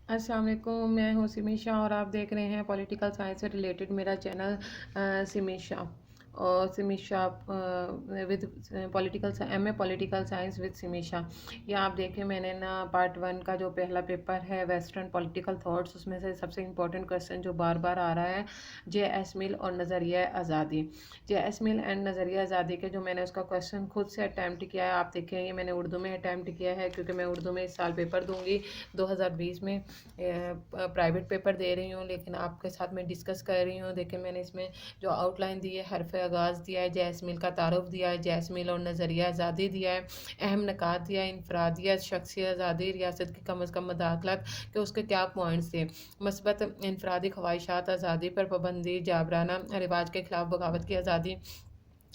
अस्सलाम वालेकुम, मैं हूँ सिमी शाह और आप देख रहे हैं पॉलिटिकल साइंस से रिलेटेड मेरा चैनल सिमी शाह और Simi Shah with political MA political science with Simi Shah. ये आप देखें, मैंने ना पार्ट 1 का जो पहला पेपर है वेस्टर्न पॉलिटिकल थॉट्स, उसमें से सबसे इम्पोर्टेंट क्वेश्चन जो बार बार आ रहा है जे एस मिल और नज़रिया आज़ादी। जे एस मिल एंड नज़रिया आज़ादी के जो मैंने उसका क्वेश्चन खुद से अटैम्प्ट किया है, आप देखें ये मैंने उर्दू में अटैम्प्ट किया है क्योंकि मैं उर्दू में इस साल पेपर दूँगी 2020 में। प्राइवेट पेपर दे रही हूँ, लेकिन आपके साथ मैं डिस्कस कर रही हूँ। देखिए मैंने इसमें जो आउटलाइन दी है, हरफ आगाज़ दिया है, जैसमिल का तारुफ दिया है, जैसमिल और नज़रिया आज़ादी दिया है, अहम नकात दिया है, इनफरादियत, शख्सी आज़ादी, रियासत की कम अज़ कम मदाखलत के उसके क्या पॉइंट्स थे, मस्बत इनफरादी ख्वाहिशात, आज़ादी पर पाबंदी, जाबराना रिवाज के खिलाफ बगावत की आज़ादी,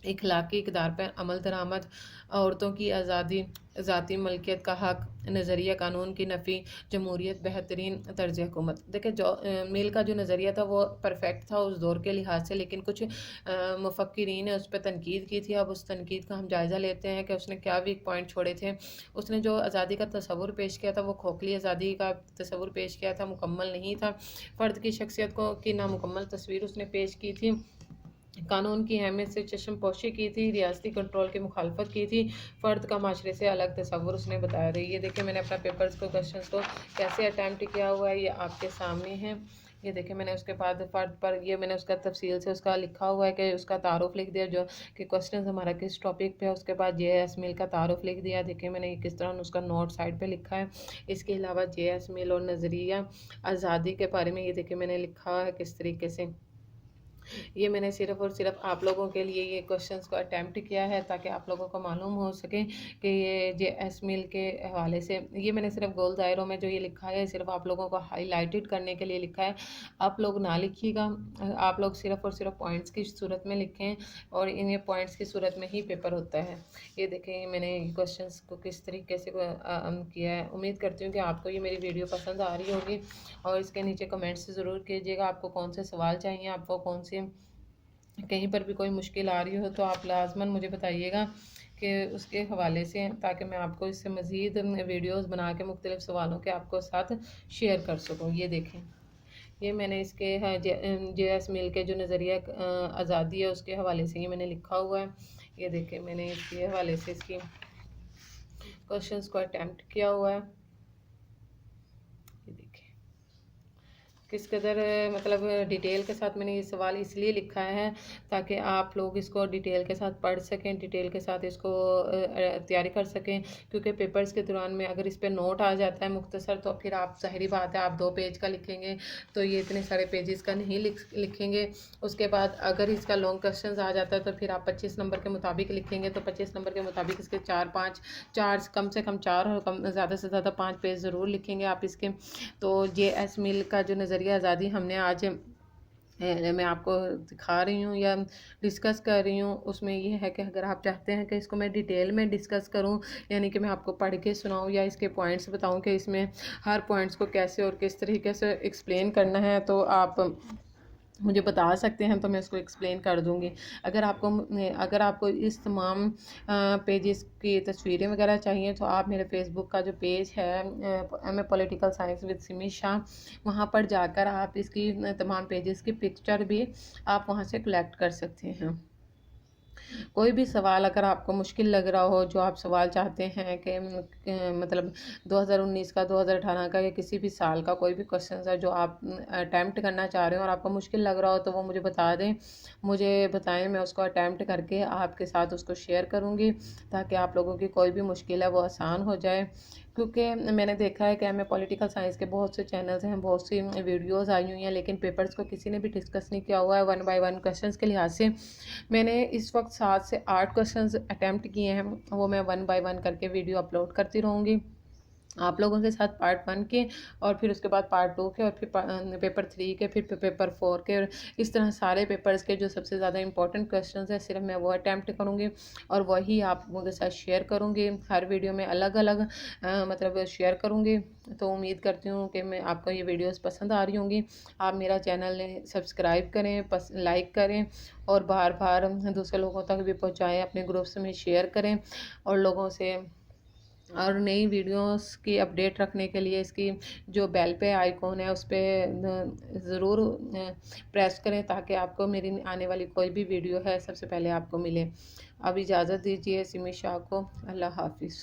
इखलाकी इकदार पर अमल दरामद, औरतों की आज़ादी, ज़ाती मलकियत का हक, नज़रिया कानून की नफ़ी, जमहूरियत बेहतरीन तर्ज हुकूमत। देखिए जो मिल का जो नज़रिया था वो परफेक्ट था उस दौर के लिहाज से, लेकिन कुछ मुफक्किरीन ने उस पर तनकीद की थी। अब उस तनकीद का हम जायज़ा लेते हैं कि उसने क्या वीक पॉइंट छोड़े थे। उसने जो आज़ादी का तस्वुर पेश किया था वो खोखली आज़ादी का तस्वुर पेश किया था, मुकम्मल नहीं था। फ़र्द की शख्सियत को की नामुकम्मल तस्वीर उसने पेश की थी, कानून की अहमियत से चश्म पोशी की थी, रियासती कंट्रोल की मुखालफत की थी, फ़र्द का माशरे से अलग तस्वुर उसने बताया। रही ये देखिए मैंने अपना पेपर्स को क्वेश्चंस को कैसे अटैम्प्ट किया हुआ है, ये आपके सामने है। ये देखिए मैंने उसके बाद फ़र्द पर ये मैंने उसका तफसील से उसका लिखा हुआ है कि उसका तारुफ लिख दिया जो कि क्वेश्चन हमारा किस टॉपिक पे है। उसके बाद जे एस मिल का तारुफ लिख दिया। देखिए मैंने किस तरह उसका नोट साइड पे लिखा है। इसके अलावा जे एस मिल और नज़रिया आज़ादी के बारे में ये देखिए मैंने लिखा है किस तरीके से। ये मैंने सिर्फ़ और सिर्फ़ आप लोगों के लिए ये क्वेश्चंस को अटेम्प्ट किया है ताकि आप लोगों को मालूम हो सके कि ये जे एस मिल के हवाले से ये मैंने सिर्फ़ गोल दायरों में जो ये लिखा है सिर्फ़ आप लोगों को हाईलाइटेड करने के लिए लिखा है। आप लोग ना लिखिएगा, आप लोग सिर्फ़ और सिर्फ़ पॉइंट्स की सूरत में लिखें और इन ये पॉइंट्स की सूरत में ही पेपर होता है। ये देखें मैंने क्वेश्चंस को किस तरीके से किया है। उम्मीद करती हूँ कि आपको ये मेरी वीडियो पसंद आ रही होगी और इसके नीचे कमेंट्स ज़रूर कीजिएगा आपको कौन से सवाल चाहिए, आपको कौन से कहीं पर भी कोई मुश्किल आ रही हो तो आप लाजमन मुझे बताइएगा कि उसके हवाले से, ताकि मैं आपको इससे मज़ीद वीडियोस बना के मुख्तलिफ़ सवालों के आपको साथ शेयर कर सकूँ। ये देखें ये मैंने इसके जे एस मिल के जो नज़रिया आज़ादी है उसके हवाले से ये मैंने लिखा हुआ है। ये देखें मैंने इसके हवाले से इसकी क्वेश्चंस को अटैम्प्ट किया हुआ है। ये देखें किस कदर मतलब डिटेल के साथ मैंने ये सवाल इसलिए लिखा है ताकि आप लोग इसको डिटेल के साथ पढ़ सकें, डिटेल के साथ इसको तैयारी कर सकें, क्योंकि पेपर्स के दौरान में अगर इस पे नोट आ जाता है मुख्तसर तो फिर आप ज़ाहिरी बात है आप 2 पेज का लिखेंगे तो ये इतने सारे पेजेस का नहीं लिखेंगे। उसके बाद अगर इसका लॉन्ग क्वेश्चन आ जाता है तो फिर आप 25 नंबर के मुताबिक लिखेंगे, तो 25 नंबर के मुताबिक इसके 4 कम से कम 4 और कम ज़्यादा से ज़्यादा 5 पेज ज़रूर लिखेंगे आप इसके। तो जे एस मिल का जो नज़रिया आज़ादी हमने आज मैं आपको दिखा रही हूँ या डिस्कस कर रही हूँ, उसमें ये है कि अगर आप चाहते हैं कि इसको मैं डिटेल में डिस्कस करूँ, यानी कि मैं आपको पढ़ के सुनाऊँ या इसके पॉइंट्स बताऊँ कि इसमें हर पॉइंट्स को कैसे और किस तरीके से एक्सप्लेन करना है, तो आप मुझे बता सकते हैं तो मैं उसको एक्सप्लेन कर दूँगी। अगर आपको इस तमाम पेजेस की तस्वीरें वगैरह चाहिए तो आप मेरे फ़ेसबुक का जो पेज है MA political science with Simi Shah, वहाँ पर जाकर आप इसकी तमाम पेजेस की पिक्चर भी आप वहाँ से कलेक्ट कर सकते हैं। कोई भी सवाल अगर आपको मुश्किल लग रहा हो, जो आप सवाल चाहते हैं कि मतलब 2019 का, 2018 का या किसी भी साल का कोई भी क्वेश्चन है जो आप अटैम्प्ट करना चाह रहे हो और आपको मुश्किल लग रहा हो तो वो मुझे बता दें, मुझे बताएं, मैं उसको अटैम्प्ट करके आपके साथ उसको शेयर करूँगी ताकि आप लोगों की कोई भी मुश्किल है वो आसान हो जाए। क्योंकि मैंने देखा है कि हमें पॉलिटिकल साइंस के बहुत से चैनल्स हैं, बहुत सी वीडियोज़ आई हुई हैं, लेकिन पेपर्स को किसी ने भी डिस्कस नहीं किया हुआ है 1 बाय 1 क्वेश्चंस के लिहाज से। मैंने इस वक्त 7 से 8 क्वेश्चंस अटैम्प्ट किए हैं, वो मैं 1 बाय 1 करके वीडियो अपलोड करती रहूँगी आप लोगों के साथ पार्ट 1 के, और फिर उसके बाद पार्ट 2 के, और फिर पेपर 3 के, फिर पेपर 4 के, और इस तरह सारे पेपर्स के जो सबसे ज़्यादा इंपॉर्टेंट क्वेश्चंस हैं सिर्फ मैं वो अटैम्प्ट करूँगी और वही आप लोगों के साथ शेयर करूँगी। हर वीडियो में अलग अलग मतलब शेयर करूँगी। तो उम्मीद करती हूँ कि मैं आपको ये वीडियोस पसंद आ रही होंगी। आप मेरा चैनल सब्सक्राइब करें, लाइक करें और बार बार दूसरे लोगों तक भी पहुँचाएँ, अपने ग्रुप्स में शेयर करें और लोगों से और नई वीडियोस की अपडेट रखने के लिए इसकी जो बेल पे आइकॉन है उस पर ज़रूर प्रेस करें, ताकि आपको मेरी आने वाली कोई भी वीडियो है सबसे पहले आपको मिले। अब इजाज़त दीजिए सिमी शाह को। अल्लाह हाफिज़।